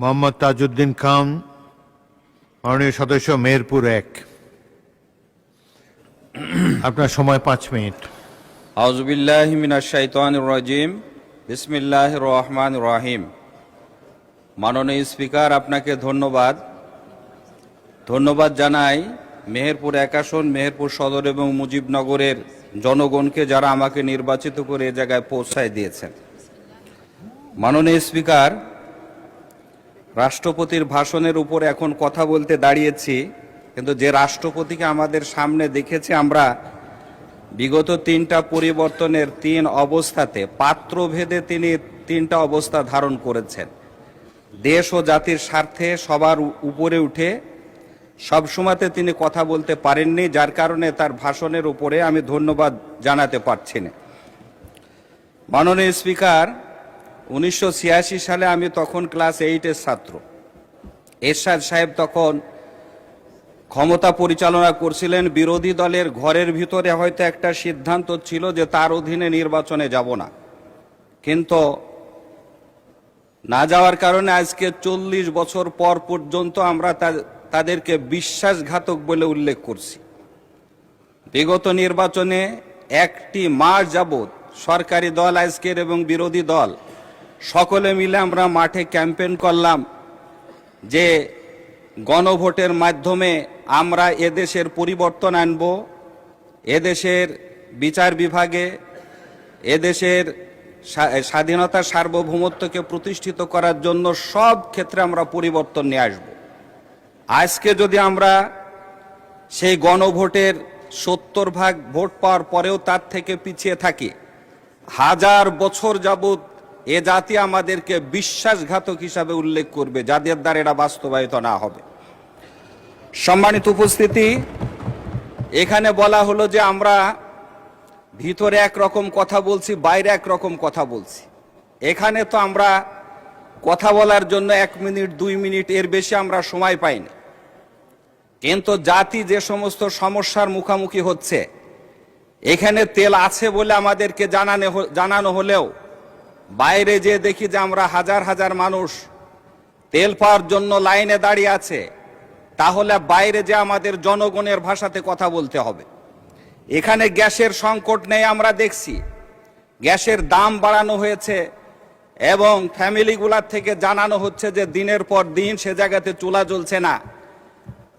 মোহাম্মদ তাজউদ্দিন খান, মাননীয় সদস্য, মেহেরপুর 1। আপনার সময় 5 মিনিট। আউযুবিল্লাহি মিনাশ শাইতানির রাজিম। বিসমিল্লাহির রহমানির রহিম। মাননীয় স্পিকার, আপনাকে ধন্যবাদ জানাই মেহেরপুর 1 আসন, মেহেরপুর সদর এবং মুজিবনগরের জনগণকে, যারা আমাকে নির্বাচিত করে এ জায়গায় পৌঁছায় দিয়েছেন। মাননীয় স্পিকার, রাষ্ট্রপতির ভাষণের উপর এখন কথা বলতে দাঁড়িয়েছি, কিন্তু যে রাষ্ট্রপতিকে আমাদের সামনে দেখেছি আমরা, বিগত 3টা পরিবর্তনের 3 অবস্থাতে পাত্রভেদে তিনি 3টা অবস্থা ধারণ করেছেন। দেশ ও জাতির স্বার্থে সবার উপরে উঠে সবসময়তে তিনি কথা বলতে পারেননি, যার কারণে তার ভাষণের উপরে আমি ধন্যবাদ জানাতে পারছি না। মাননীয় স্পিকার, 1986 সালে আমি তখন ক্লাস 8-এর ছাত্র। এরশাদ সাহেব তখন ক্ষমতা পরিচালনা করছিলেন। বিরোধী দলের ঘরের ভিতরে হয়তো একটা সিদ্ধান্ত ছিল যে তার অধীনে নির্বাচনে যাব না, কিন্তু না যাওয়ার কারণে আজকে 40 বছর পর পর্যন্ত আমরা তাদেরকে বিশ্বাসঘাতক বলে উল্লেখ করছি। বিগত নির্বাচনে 1টি মাস যাবৎ সরকারি দল আজকের এবং বিরোধী দল সকলে মিলে আমরা মাঠে ক্যাম্পেইন করলাম যে গণভোটের মাধ্যমে আমরা এদেশের পরিবর্তন আনব, এদেশের বিচার বিভাগে এদেশের স্বাধীনতা সার্বভৌমত্বকে প্রতিষ্ঠিত করার জন্য সব ক্ষেত্রে আমরা পরিবর্তন নিয়ে আসব। আজকে যদি আমরা সেই গণভোটের 70% ভোট পাওয়ার পরেও তার থেকে পিছিয়ে থাকি, 1000 বছর যাবৎ এ জাতি আমাদেরকে বিশ্বাসঘাতক হিসাবে উল্লেখ করবে, যাদের দ্বারা এটা বাস্তবায়িত না হবে। সম্মানিত উপস্থিতি, এখানে বলা হলো যে আমরা ভিতরে একরকম কথা বলছি, বাইরে একরকম কথা বলছি। এখানে তো আমরা কথা বলার জন্য 1 মিনিট 2 মিনিট এর বেশি আমরা সময় পাইনি, কিন্তু জাতি যে সমস্ত সমস্যার মুখোমুখি হচ্ছে, এখানে তেল আছে বলে আমাদেরকে জানানো হলেও বাইরে যে দেখি যে আমরা হাজার হাজার মানুষ তেল পাওয়ার জন্য লাইনে দাঁড়িয়ে আছে, তাহলে বাইরে যে আমাদের জনগণের ভাষাতে কথা বলতে হবে। এখানে গ্যাসের সংকট নেই, আমরা দেখছি গ্যাসের দাম বাড়ানো হয়েছে এবং ফ্যামিলিগুলার থেকে জানানো হচ্ছে যে দিনের পর দিন সে জায়গাতে চুলা জ্বলছে না।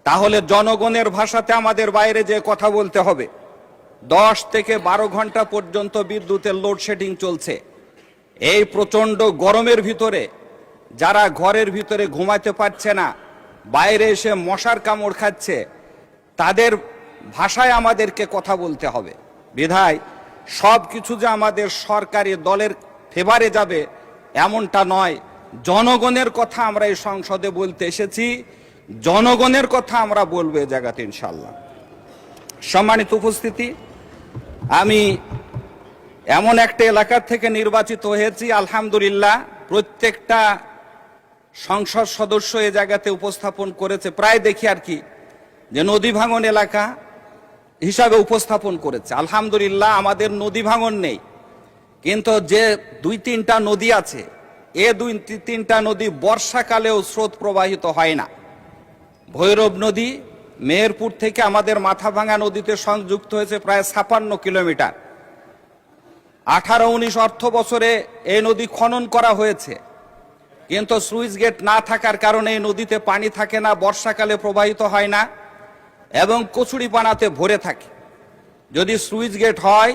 তাহলে জনগণের ভাষাতে আমাদের বাইরে যে কথা বলতে হবে। 10 থেকে 12 ঘন্টা পর্যন্ত বিদ্যুতের লোডশেডিং চলছে। এই প্রচণ্ড গরমের ভিতরে যারা ঘরের ভিতরে ঘুমাতে পারছে না, বাইরে এসে মশার কামড় খাচ্ছে, তাদের ভাষায় আমাদেরকে কথা বলতে হবে। বিধায় সব কিছু যে আমাদের সরকারি দলের ফেভারে যাবে এমনটা নয়। জনগণের কথা আমরা এই সংসদে বলতে এসেছি, জনগণের কথা আমরা বলবো এই জায়গাতে ইনশাল্লাহ। সম্মানিত উপস্থিতি, আমি এমন একটা এলাকা থেকে নির্বাচিত হয়েছি, আলহামদুলিল্লাহ প্রত্যেকটা সংসদ সদস্য এ জায়গাতে উপস্থাপন করেছে, প্রায় দেখি আর কি যে নদী ভাঙন এলাকা হিসাবে উপস্থাপন করেছে। আলহামদুলিল্লাহ আমাদের নদী ভাঙন নেই, কিন্তু যে 2-3টা নদী আছে, এ 2-3টা নদী বর্ষাকালেও স্রোত প্রবাহিত হয় না। ভৈরব নদী মেহেরপুর থেকে আমাদের মাথাভাঙা নদীতে সংযুক্ত হয়েছে প্রায় 56 কিলোমিটার। 18-19 অর্থ বছরে এই নদী খনন করা হয়েছে, কিন্তু সুইচ গেট না থাকার কারণে এই নদীতে পানি থাকে না, বর্ষাকালে প্রবাহিত হয় না এবং কচুরিপানাতে ভরে থাকে। যদি সুইচ গেট হয়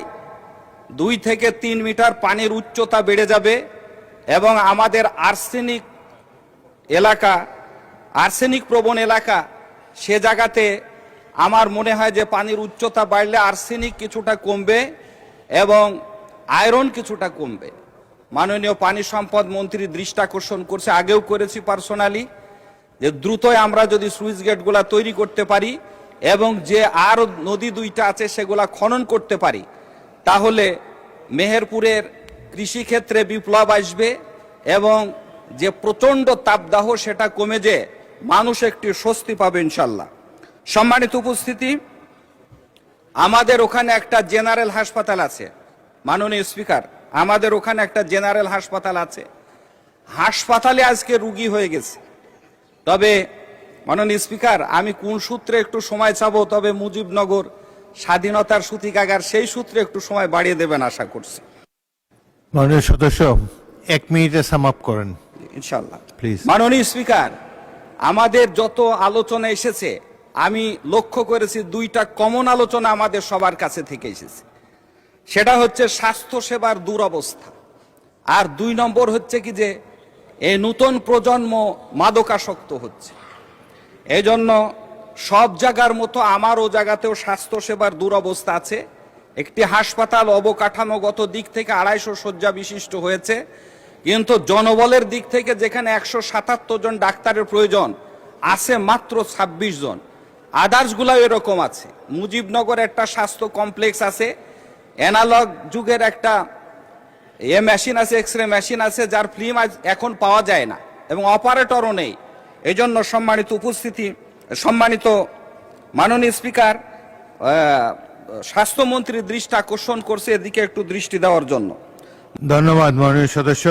2 থেকে 3 মিটার পানির উচ্চতা বেড়ে যাবে এবং আমাদের আর্সেনিক প্রবণ এলাকা, সে জায়গাতে আমার মনে হয় যে পানির উচ্চতা বাড়লে আর্সেনিক কিছুটা কমবে এবং আয়রন কিছুটা কমবে। মাননীয় পানি সম্পদ মন্ত্রী দৃষ্টি আকর্ষণ করছে, আগেও করেছি পার্সোনালি, যে দ্রুতই আমরা যদি সুইচ গেটগুলা তৈরি করতে পারি এবং যে আর নদী 2টা আছে সেগুলা খনন করতে পারি, তাহলে মেহেরপুরের কৃষিক্ষেত্রে বিপ্লব আসবে এবং যে প্রচণ্ড তাপদাহ সেটা কমে যে মানুষ একটি স্বস্তি পাবে ইনশাল্লাহ। সম্মানিত উপস্থিতি, আমাদের ওখানে একটা জেনারেল হাসপাতাল আছে। মাননীয় স্পিকার, আমাদের ওখানে একটা জেনারেল হাসপাতাল আছে। হাসপাতালে আজকে রুগী হয়ে গেছে। তবে মাননীয় স্পিকার, আমি কোন সূত্রে একটু সময় চাবো, তবে মুজিবনগর স্বাধীনতার সূতিকাগার সেই সূত্রে একটু সময় বাড়িয়ে দেবেন আশা করছি। মাননীয় সদস্য 1 মিনিটে সাম আপ করেন ইনশাল্লাহ। প্লিজ। মাননীয় স্পিকার, আমাদের যত আলোচনা এসেছে আমি লক্ষ্য করেছি 2টা কমন আলোচনা আমাদের সবার কাছে থেকে এসেছে। সেটা হচ্ছে স্বাস্থ্য সেবার দুরবস্থা, আর 2 নম্বর হচ্ছে কি যে এই নতুন প্রজন্ম মাদকাসক্ত হচ্ছে। এই জন্য সব জায়গার মতো আমার ও জায়গাতেও স্বাস্থ্য সেবার দুরবস্থা আছে। একটি হাসপাতাল অবকাঠামোগত দিক থেকে 250 শয্যা বিশিষ্ট হয়েছে, কিন্তু জনবলের দিক থেকে যেখানে 177 জন ডাক্তারের প্রয়োজন আছে মাত্র 26 জন। আদার্সগুলো এরকম আছে। মুজিবনগর একটা স্বাস্থ্য কমপ্লেক্স আছে, অ্যানালগ যুগের একটা মেশিন আছে, এক্সরে মেশিন আছে, যার ফিল্ম এখন পাওয়া যায় না এবং অপারেটরও নেই। এই জন্য সম্মানিত উপস্থিতি, সম্মানিত মাননীয় স্পিকার, স্বাস্থ্যমন্ত্রীর দৃষ্টি আকর্ষণ করছে এদিকে একটু দৃষ্টি দেওয়ার জন্য। ধন্যবাদ মাননীয় সদস্য।